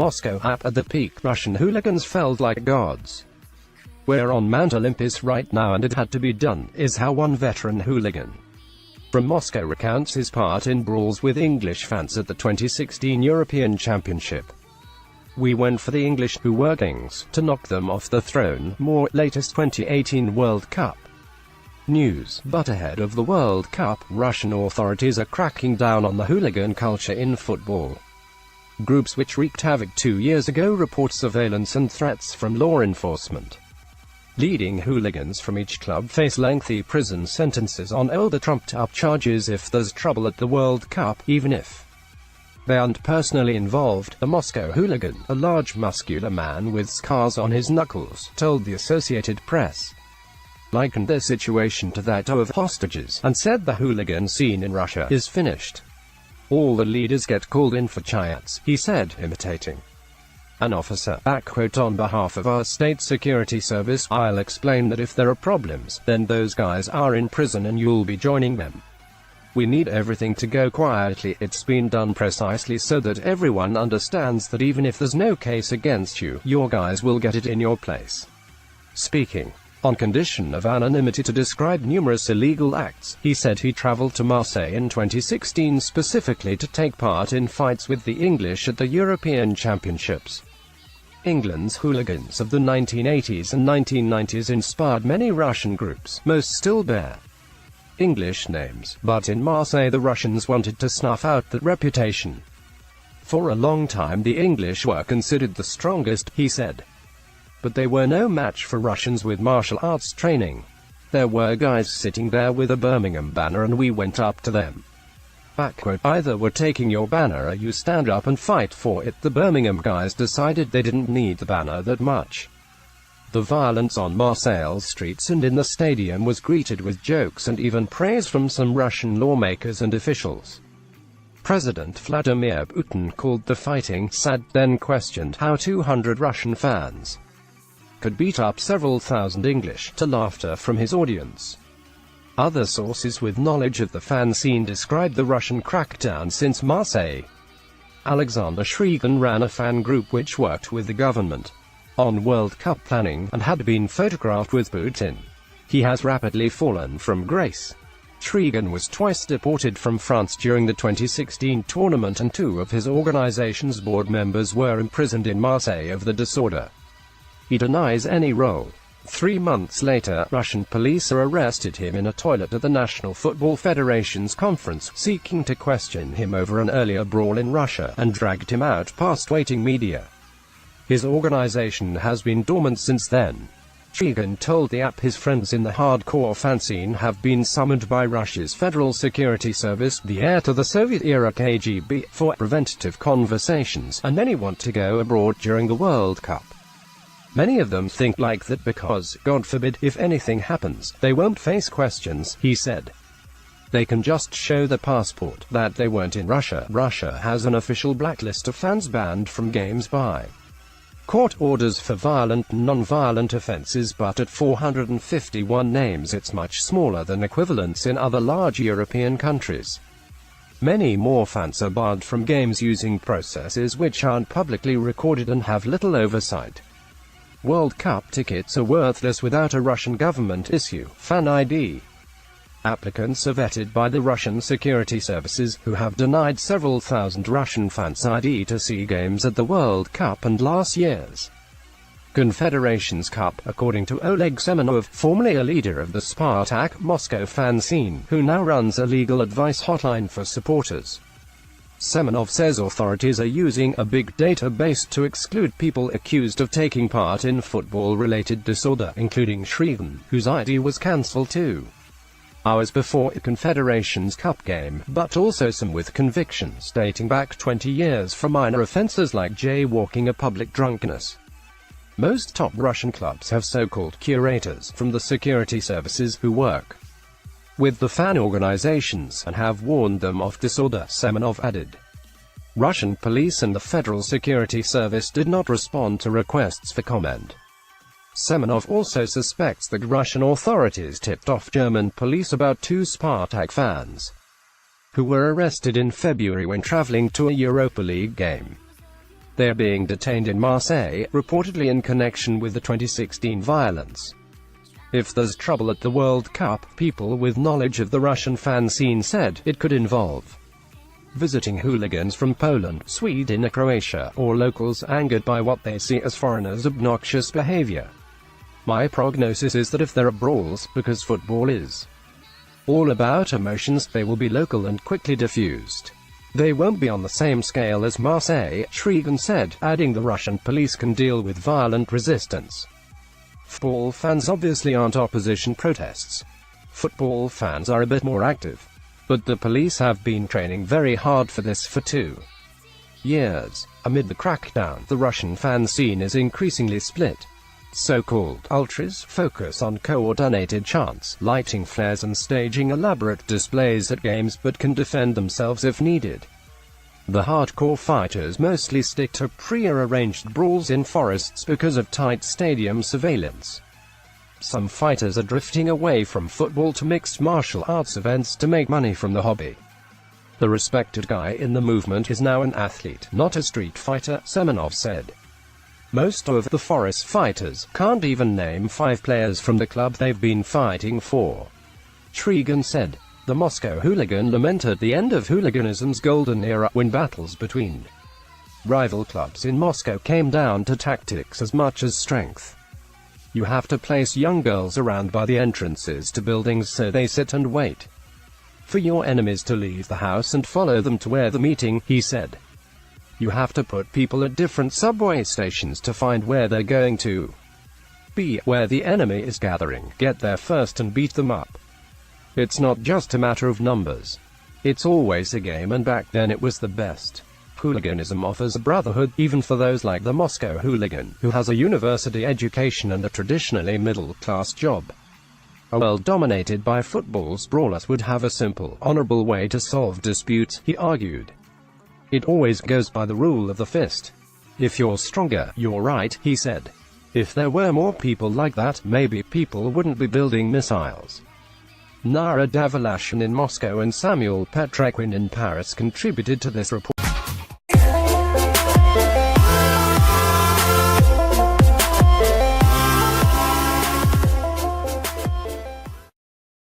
Moscow. At the peak, Russian hooligans felt like gods. "We're on Mount Olympus right now and it had to be done," is how one veteran hooligan from Moscow recounts his part in brawls with English fans at the 2016 European Championship. "We went for the English, who were kings, to knock them off the throne." More, latest 2018 World Cup news. But ahead of the World Cup, Russian authorities are cracking down on the hooligan culture in football. Groups which wreaked havoc 2 years ago report surveillance and threats from law enforcement. Leading hooligans from each club face lengthy prison sentences on older trumped-up charges if there's trouble at the World Cup, even if they aren't personally involved. A Moscow hooligan, a large muscular man with scars on his knuckles, told the Associated Press, likened their situation to that of hostages, and said the hooligan scene in Russia is finished. "All the leaders get called in for chats," he said, imitating an officer. Quote, "On behalf of our state security service, I'll explain that if there are problems, then those guys are in prison and you'll be joining them. We need everything to go quietly. It's been done precisely so that everyone understands that even if there's no case against you, your guys will get it in your place." Speaking on condition of anonymity to describe numerous illegal acts, he said he traveled to Marseille in 2016 specifically to take part in fights with the English at the European Championships. England's hooligans of the 1980s and 1990s inspired many Russian groups, most still bear English names, but in Marseille the Russians wanted to snuff out that reputation. "For a long time the English were considered the strongest," he said. "But they were no match for Russians with martial arts training. There were guys sitting there with a Birmingham banner and we went up to them." Quote, "Either we're taking your banner or you stand up and fight for it." The Birmingham guys decided they didn't need the banner that much. The violence on Marseille's streets and in the stadium was greeted with jokes and even praise from some Russian lawmakers and officials. President Vladimir Putin called the fighting sad, then questioned how 200 Russian fans could beat up several thousand English, to laughter from his audience. Other sources with knowledge of the fan scene described the Russian crackdown since Marseille. Alexander Shrigan ran a fan group which worked with the government on World Cup planning, and had been photographed with Putin. He has rapidly fallen from grace. Shrigan was twice deported from France during the 2016 tournament and 2 of his organization's board members were imprisoned in Marseille of the disorder. He denies any role. 3 months later, Russian police arrested him in a toilet at the National Football Federation's conference, seeking to question him over an earlier brawl in Russia, and dragged him out past waiting media. His organization has been dormant since then. Shrigan told the app his friends in the hardcore fan scene have been summoned by Russia's Federal Security Service, the heir to the Soviet-era KGB, for preventative conversations, and many want to go abroad during the World Cup. Many of them think like that because, God forbid, if anything happens, they won't face questions, he said. They can just show their passport that they weren't in Russia. Russia has an official blacklist of fans banned from games by court orders for violent and non-violent offenses, but at 451 names it's much smaller than equivalents in other large European countries. Many more fans are barred from games using processes which aren't publicly recorded and have little oversight. World Cup tickets are worthless without a Russian government issue fan ID. Applicants are vetted by the Russian security services, who have denied several thousand Russian fans ID to see games at the World Cup and last year's Confederations Cup, according to Oleg Semenov, formerly a leader of the Spartak Moscow fan scene, who now runs a legal advice hotline for supporters. Semenov says authorities are using a big database to exclude people accused of taking part in football-related disorder, including Shrigan, whose ID was cancelled 2 hours before a Confederations Cup game, but also some with convictions dating back 20 years for minor offences like jaywalking or public drunkenness. Most top Russian clubs have so-called curators from the security services who work with the fan organizations, and have warned them of disorder, Semenov added. Russian police and the Federal Security Service did not respond to requests for comment. Semenov also suspects that Russian authorities tipped off German police about 2 Spartak fans who were arrested in February when traveling to a Europa League game. They are being detained in Marseille, reportedly in connection with the 2016 violence. If there's trouble at the World Cup, people with knowledge of the Russian fan scene said it could involve visiting hooligans from Poland, Sweden or Croatia, or locals angered by what they see as foreigners' obnoxious behavior. My prognosis is that if there are brawls, because football is all about emotions, they will be local and quickly diffused. They won't be on the same scale as Marseille, Schrigan said, adding the Russian police can deal with violent resistance. Football fans obviously aren't opposition protests. Football fans are a bit more active. But the police have been training very hard for this for 2 years. Amid the crackdown, the Russian fan scene is increasingly split. So-called ultras focus on coordinated chants, lighting flares and staging elaborate displays at games, but can defend themselves if needed. The hardcore fighters mostly stick to pre-arranged brawls in forests because of tight stadium surveillance. Some fighters are drifting away from football to mixed martial arts events to make money from the hobby. The respected guy in the movement is now an athlete, not a street fighter, Semenov said. Most of the forest fighters can't even name 5 players from the club they've been fighting for. Schrigan said. The Moscow hooligan lamented the end of hooliganism's golden era, when battles between rival clubs in Moscow came down to tactics as much as strength. You have to place young girls around by the entrances to buildings so they sit and wait for your enemies to leave the house and follow them to where the meeting, he said. You have to put people at different subway stations to find where they're going to be, where the enemy is gathering, get there first and beat them up. It's not just a matter of numbers. It's always a game, and back then it was the best. Hooliganism offers a brotherhood, even for those like the Moscow hooligan, who has a university education and a traditionally middle-class job. A world dominated by football's brawlers would have a simple, honorable way to solve disputes, he argued. It always goes by the rule of the fist. If you're stronger, you're right, he said. If there were more people like that, maybe people wouldn't be building missiles. Nara Davalashian in Moscow and Samuel Petrekin in Paris contributed to this report.